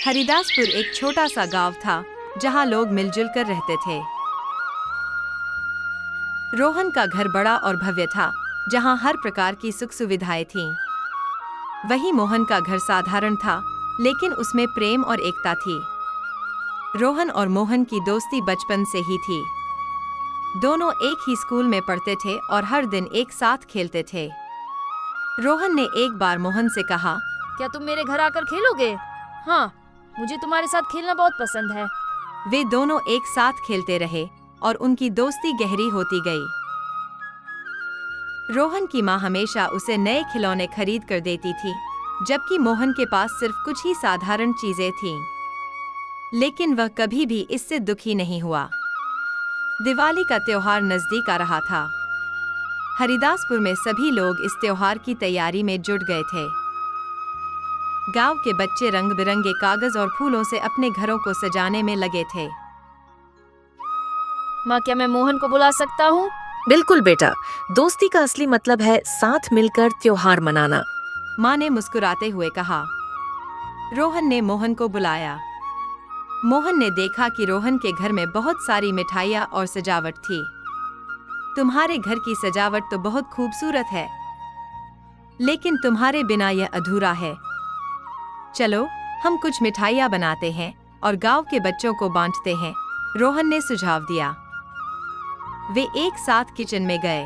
हरिदासपुर एक छोटा सा गांव था जहां लोग मिलजुल कर रहते थे। रोहन का घर बड़ा और भव्य था, जहां हर प्रकार की सुख सुविधाएं थीं। वहीं मोहन का घर साधारण था, लेकिन उसमें प्रेम और एकता थी। रोहन और मोहन की दोस्ती बचपन से ही थी। दोनों एक ही स्कूल में पढ़ते थे और हर दिन एक साथ खेलते थे। रोहन ने एक बार मोहन से कहा, क्या तुम मेरे घर आकर खेलोगे? हाँ, मुझे तुम्हारे साथ खेलना बहुत पसंद है। वे दोनों एक साथ खेलते रहे और उनकी दोस्ती गहरी होती गई। रोहन की माँ हमेशा उसे नए खिलौने खरीद कर देती थी, जबकि मोहन के पास सिर्फ कुछ ही साधारण चीजें थीं। लेकिन वह कभी भी इससे दुखी नहीं हुआ। दिवाली का त्योहार नजदीक आ रहा था। हरिदासपुर में सभी लोग इस त्योहार की तैयारी में जुट गए थे। गांव के बच्चे रंग बिरंगे कागज और फूलों से अपने घरों को सजाने में लगे थे। माँ, क्या मैं मोहन को बुला सकता हूँ? बिल्कुल बेटा, दोस्ती का असली मतलब है साथ मिलकर त्योहार मनाना। माँ ने मुस्कुराते हुए कहा। रोहन ने मोहन को बुलाया। मोहन ने देखा कि रोहन के घर में बहुत सारी मिठाइयाँ और सजावट थी। तुम्हारे घर की सजावट तो बहुत खूबसूरत है, लेकिन तुम्हारे बिना यह अधूरा है। चलो, हम कुछ मिठाइयाँ बनाते हैं और गांव के बच्चों को बांटते हैं, रोहन ने सुझाव दिया। वे एक साथ किचन में गए।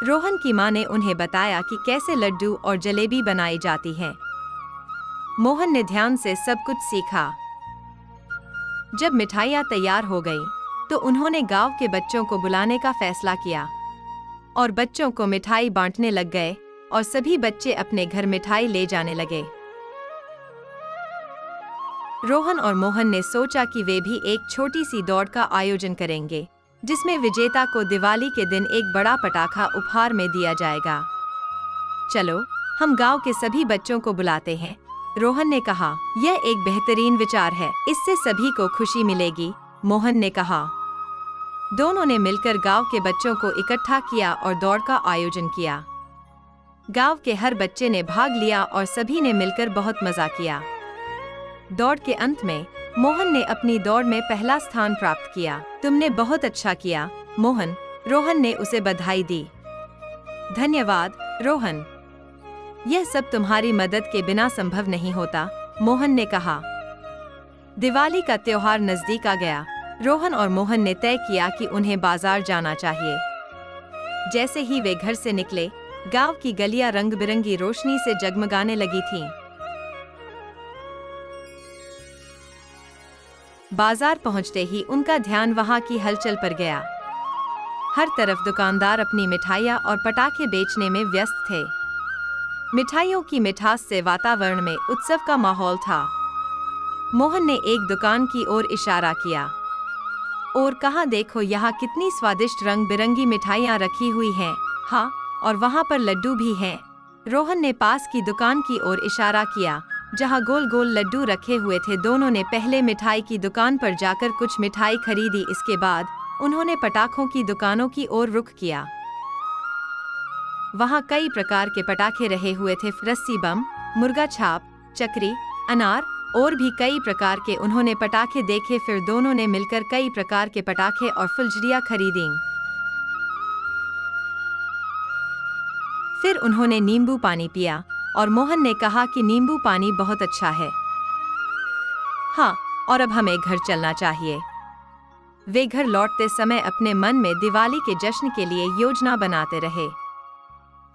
रोहन की माँ ने उन्हें बताया कि कैसे लड्डू और जलेबी बनाई जाती हैं। मोहन ने ध्यान से सब कुछ सीखा। जब मिठाइयाँ तैयार हो गईं, तो उन्होंने गांव के बच्चों को बुलाने का फैसला किया और बच्चों को मिठाई बांटने लग गए और सभी बच्चे अपने घर मिठाई ले जाने लगे। रोहन और मोहन ने सोचा कि वे भी एक छोटी सी दौड़ का आयोजन करेंगे, जिसमें विजेता को दिवाली के दिन एक बड़ा पटाखा उपहार में दिया जाएगा। चलो, हम गांव के सभी बच्चों को बुलाते हैं, रोहन ने कहा। यह एक बेहतरीन विचार है, इससे सभी को खुशी मिलेगी, मोहन ने कहा। दोनों ने मिलकर गांव के बच्चों को इकट्ठा किया और दौड़ का आयोजन किया। गांव के हर बच्चे ने भाग लिया और सभी ने मिलकर बहुत मजा किया। दौड़ के अंत में मोहन ने अपनी दौड़ में पहला स्थान प्राप्त किया। तुमने बहुत अच्छा किया, मोहन, रोहन ने उसे बधाई दी। धन्यवाद, रोहन। यह सब तुम्हारी मदद के बिना संभव नहीं होता, मोहन ने कहा। दिवाली का त्योहार नजदीक आ गया। रोहन और मोहन ने तय किया कि उन्हें बाजार जाना चाहिए। जैसे ही वे घर से निकले, गांव की गलियां रंग बिरंगी रोशनी से जगमगाने लगी थीं। बाजार पहुंचते ही उनका ध्यान वहां की हलचल पर गया। हर तरफ दुकानदार अपनी मिठाइयाँ और पटाखे बेचने में व्यस्त थे। मिठाइयों की मिठास से वातावरण में उत्सव का माहौल था। मोहन ने एक दुकान की ओर इशारा किया और कहा, देखो यहाँ कितनी स्वादिष्ट रंग बिरंगी मिठाइयाँ रखी हुई हैं। हाँ, और वहाँ पर लड्डू भी हैं। रोहन ने पास की दुकान की ओर इशारा किया, जहाँ गोल गोल लड्डू रखे हुए थे। दोनों ने पहले मिठाई की दुकान पर जाकर कुछ मिठाई खरीदी। इसके बाद उन्होंने पटाखों की दुकानों की ओर रुख किया। वहाँ कई प्रकार के पटाखे रहे हुए थे, रस्सी बम, मुर्गा छाप, चक्री, अनार और भी कई प्रकार के। उन्होंने पटाखे देखे, फिर दोनों ने मिलकर कई प्रकार के पटाखे और फुलझड़ियाँ खरीदीं। फिर उन्होंने नींबू पानी पिया और मोहन ने कहा कि नींबू पानी बहुत अच्छा है। हाँ, और अब हमें घर चलना चाहिए। वे घर लौटते समय अपने मन में दिवाली के जश्न के लिए योजना बनाते रहे।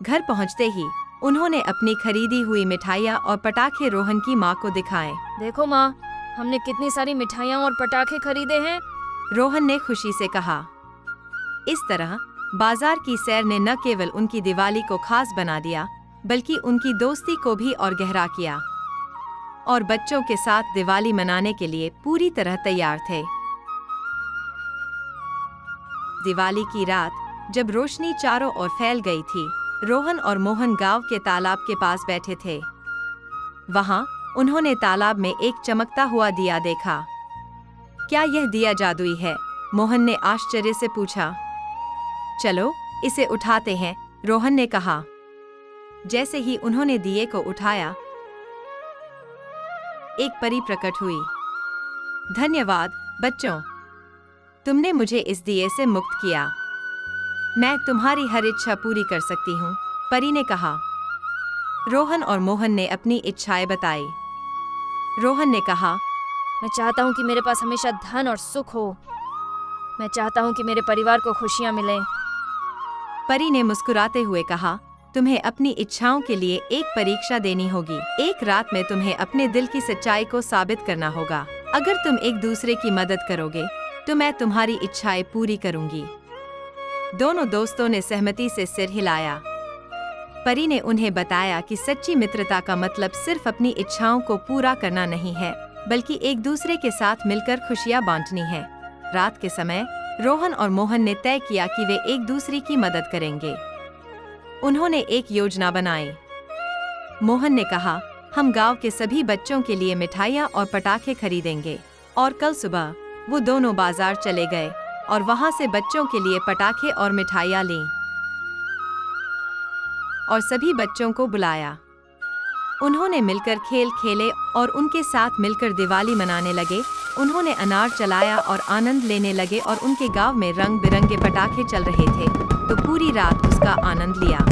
घर पहुंचते ही उन्होंने अपनी खरीदी हुई मिठाइयाँ और पटाखे रोहन की माँ को दिखाए। देखो माँ, हमने कितनी सारी मिठाइयाँ और पटाखे खरीदे हैं, रोहन ने खुशी से कहा। इस तरह बाजार की सैर ने न केवल उनकी दिवाली को खास बना दिया, बल्कि उनकी दोस्ती को भी और गहरा किया, और बच्चों के साथ दिवाली मनाने के लिए पूरी तरह तैयार थे। दिवाली की रात जब रोशनी चारों ओर फैल गई थी, रोहन और मोहन गांव के तालाब के पास बैठे थे। वहां उन्होंने तालाब में एक चमकता हुआ दिया देखा। क्या यह दिया जादुई है? मोहन ने आश्चर्य से पूछा। चलो, इसे उठाते हैं, रोहन ने कहा। जैसे ही उन्होंने दिए को उठाया, एक परी प्रकट हुई। धन्यवाद बच्चों, तुमने मुझे इस दिए से मुक्त किया। मैं तुम्हारी हर इच्छा पूरी कर सकती हूँ, परी ने कहा। रोहन और मोहन ने अपनी इच्छाएं बताई। रोहन ने कहा, मैं चाहता हूँ कि मेरे पास हमेशा धन और सुख हो। मैं चाहता हूँ कि मेरे परिवार को खुशियाँ मिलें। परी ने मुस्कुराते हुए कहा, तुम्हें अपनी इच्छाओं के लिए एक परीक्षा देनी होगी। एक रात में तुम्हें अपने दिल की सच्चाई को साबित करना होगा। अगर तुम एक दूसरे की मदद करोगे तो मैं तुम्हारी इच्छाएं पूरी करूंगी। दोनों दोस्तों ने सहमति से सिर हिलाया। परी ने उन्हें बताया कि सच्ची मित्रता का मतलब सिर्फ अपनी इच्छाओं को पूरा करना नहीं है, बल्कि एक दूसरे के साथ मिलकर खुशियां बांटनी है। रात के समय रोहन और मोहन ने तय किया कि वे एक दूसरे की मदद करेंगे। उन्होंने एक योजना बनाई। मोहन ने कहा, हम गांव के सभी बच्चों के लिए मिठाइयाँ और पटाखे खरीदेंगे। और कल सुबह वो दोनों बाजार चले गए और वहां से बच्चों के लिए पटाखे और मिठाइयाँ लीं और सभी बच्चों को बुलाया। उन्होंने मिलकर खेल खेले और उनके साथ मिलकर दिवाली मनाने लगे। उन्होंने अनार चलाया और आनंद लेने लगे और उनके गांव में रंग बिरंगे पटाखे चल रहे थे, तो पूरी रात उसका आनंद लिया।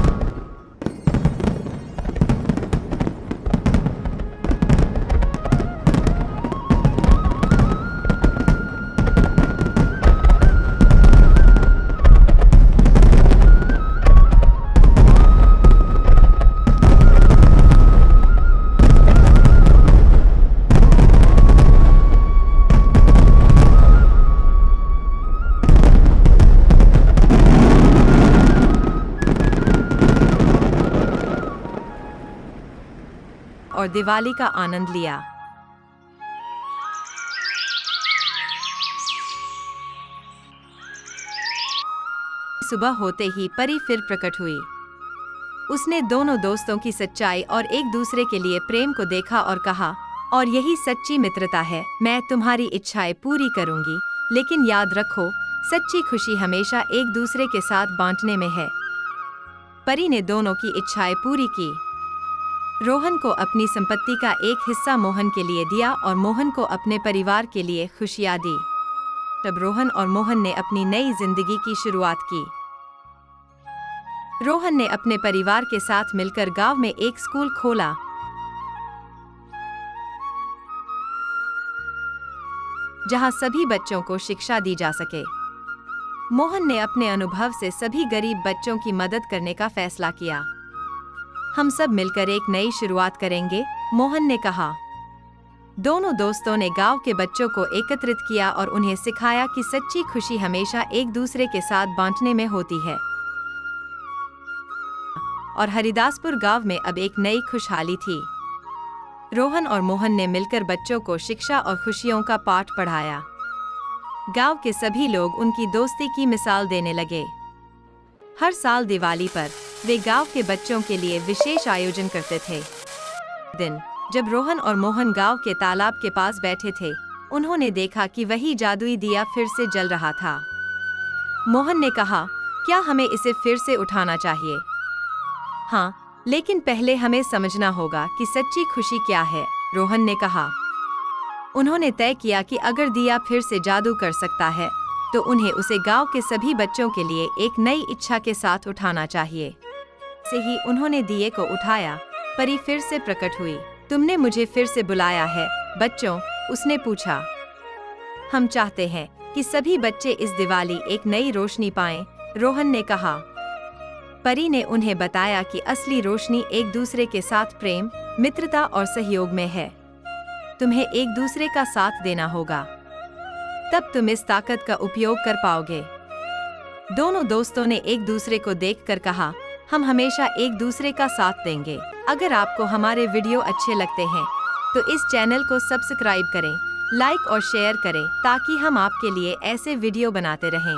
और दिवाली का आनंद लिया। सुबह होते ही परी फिर प्रकट हुई। उसने दोनों दोस्तों की सच्चाई और एक दूसरे के लिए प्रेम को देखा और कहा, और यही सच्ची मित्रता है। मैं तुम्हारी इच्छाएं पूरी करूंगी, लेकिन याद रखो, सच्ची खुशी हमेशा एक दूसरे के साथ बांटने में है। परी ने दोनों की इच्छाएं पूरी की। रोहन को अपनी संपत्ति का एक हिस्सा मोहन के लिए दिया और मोहन को अपने परिवार के लिए खुशियां दी। तब रोहन और मोहन ने अपनी नई जिंदगी की शुरुआत की। रोहन ने अपने परिवार के साथ मिलकर गांव में एक स्कूल खोला, जहां सभी बच्चों को शिक्षा दी जा सके। मोहन ने अपने अनुभव से सभी गरीब बच्चों की मदद करने का फैसला किया। हम सब मिलकर एक नई शुरुआत करेंगे, मोहन ने कहा। दोनों दोस्तों ने गांव के बच्चों को एकत्रित किया और उन्हें सिखाया कि सच्ची खुशी हमेशा एक दूसरे के साथ बांटने में होती है। और हरिदासपुर गांव में अब एक नई खुशहाली थी। रोहन और मोहन ने मिलकर बच्चों को शिक्षा और खुशियों का पाठ पढ़ाया। गांव के सभी लोग उनकी दोस्ती की मिसाल देने लगे। हर साल दिवाली पर वे गांव के बच्चों के लिए विशेष आयोजन करते थे। दिन जब रोहन और मोहन गांव के तालाब के पास बैठे थे, उन्होंने देखा कि वही जादुई दिया फिर से जल रहा था। मोहन ने कहा, क्या हमें इसे फिर से उठाना चाहिए? हाँ, लेकिन पहले हमें समझना होगा कि सच्ची खुशी क्या है, रोहन ने कहा। उन्होंने तय किया कि अगर दिया फिर से जादू कर सकता है, तो उन्हें उसे गांव के सभी बच्चों के लिए एक नई इच्छा के साथ उठाना चाहिए। से ही उन्होंने दिए को उठाया। परी फिर से प्रकट हुई। तुमने मुझे फिर से बुलाया है बच्चों, उसने पूछा। हम चाहते हैं कि सभी बच्चे इस दिवाली एक नई रोशनी पाएं, रोहन ने कहा। परी ने उन्हें बताया कि असली रोशनी एक दूसरे के साथ प्रेम, मित्रता और सहयोग में है। तुम्हें एक दूसरे का साथ देना होगा, तब तुम इस ताकत का उपयोग कर पाओगे। दोनों दोस्तों ने एक दूसरे को देखकर कहा, हम हमेशा एक दूसरे का साथ देंगे। अगर आपको हमारे वीडियो अच्छे लगते हैं तो इस चैनल को सब्सक्राइब करें, लाइक और शेयर करें, ताकि हम आपके लिए ऐसे वीडियो बनाते रहें।